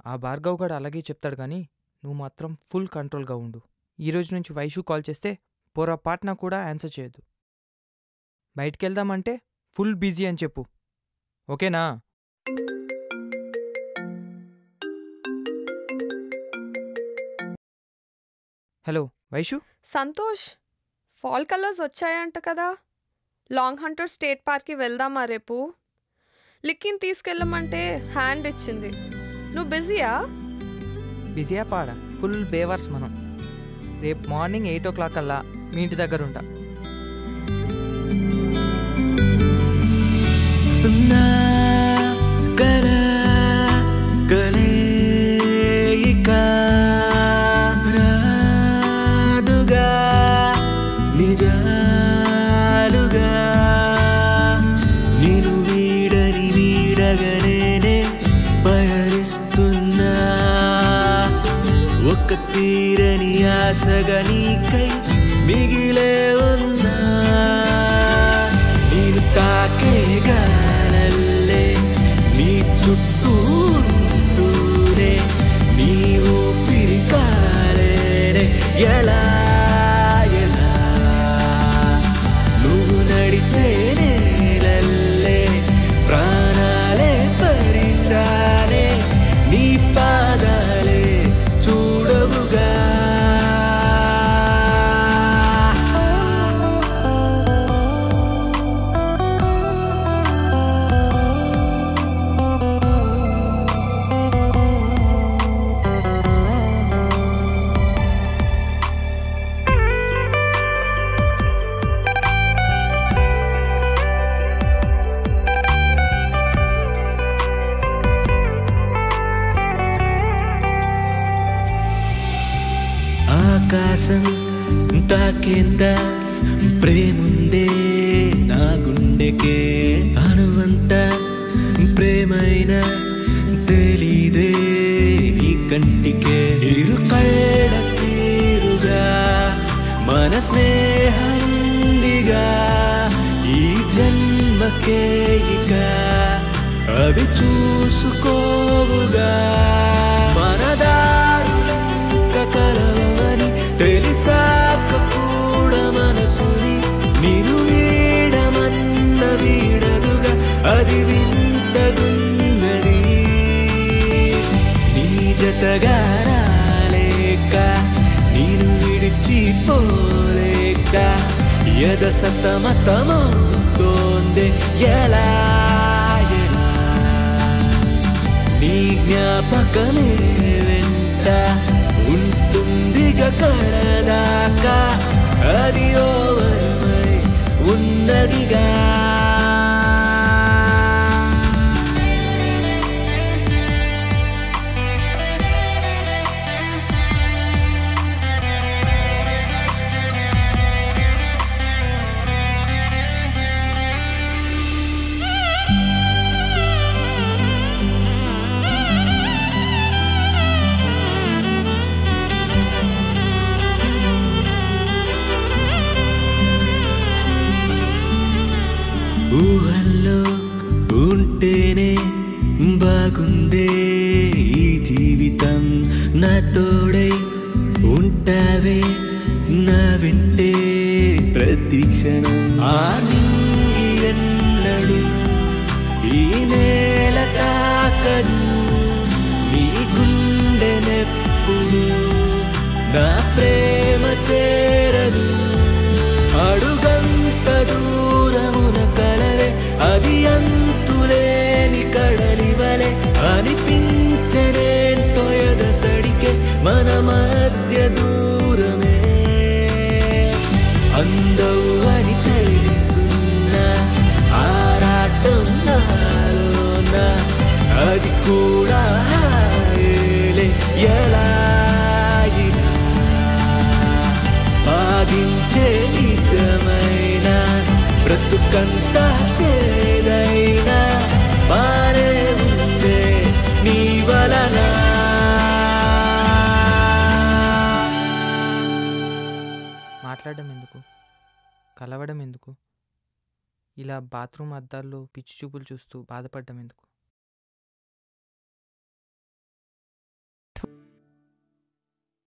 ఆ భార్గవ్ గడు అలాగే చెప్తాడు కానీ నువ్వు మాత్రం ఫుల్ కంట్రోల్గా ఉండు. ఈరోజు నుంచి వైషు కాల్ చేస్తే పొరపాటున కూడా ఆన్సర్ చేయొద్దు. బయటికెళ్దామంటే ఫుల్ బిజీ అని చెప్పు, ఓకేనా? Hello Vaishu. Santosh, fall colours వచ్చాయంట కదా, లాంగ్ హంటర్ స్టేట్ పార్క్కి వెళ్దామా రేపు? లిక్కిని తీసుకెళ్ళమంటే హ్యాండ్ ఇచ్చింది. నువ్వు బిజీయా? బిజీయా పాడా, ఫుల్ బేవర్స్ మనం. రేపు మార్నింగ్ 8 o'clock అల్లా మీ ఇంటి దగ్గర ఉంటా. తీరని ఆశగా నీకై మిగిలే ఉన్నా, నేను తాకే గాలల్లే నీ చుట్టూ ఉంటూనే నీ ఊపిరి కాలేనే ఎలా ఎలా నువ్వు నడిచే నేలల్లే ప్రాణాలే పరిచాలే నీ పాదాలే చూడవుగా. ఆకాశం తాకేంత ప్రేముందే నా గుండెకే, అనువంత ప్రేమైన తెలీదే నీ కంటికే. ఇరు కళ్ళ తీరుగా మన స్నేహందిగా ఈ జన్మకే ఇక అవి చూసుకోవుగా. మనదారులంక కలవని తెలిసాక కూడా మనసుని నిన్ను వీడమన్న వీడదుగా, అది వింతగున్నది. నీ జతగా రాలేక నేను విడిచిపోలేక ఎద సతమతమవుతోంది ఎలా ఎలా నీ జ్ఞాపకమే వెంట ఉంటుందిగా కడదాకా, అది ఓవరమై ఉన్నదిగా. ఊహల్లో ఉంటేనే బాగుందే ఈ జీవితం, నా తోడై ఉంటావే నా వెంటే ప్రతి క్షణం. ఆ నింగి ఎన్నడు ఈ నేల తాకదు, నీ గుండెనెప్పుడు నా ప్రేమ చేరదు. అడుగంత దూరమున కలవే అది అంతులేని కడలివలే అనిపించనేంటో ఎదసడికే మన మధ్య దూరమే. అందవు అని తెలుసున్న ఆరాటం నాలోన అది కూడా హాయేలే ఎలా ఇలా భావించే నిజమైన బ్రతుకంతా చేదైనా మారే ఉందే నీ వలన. మాట్లాడడం ఎందుకు, కలవడం ఎందుకు, ఇలా బాత్రూమ్ అద్దాల్లో పిచ్చి చూపులు చూస్తూ బాధపడడం ఎందుకు?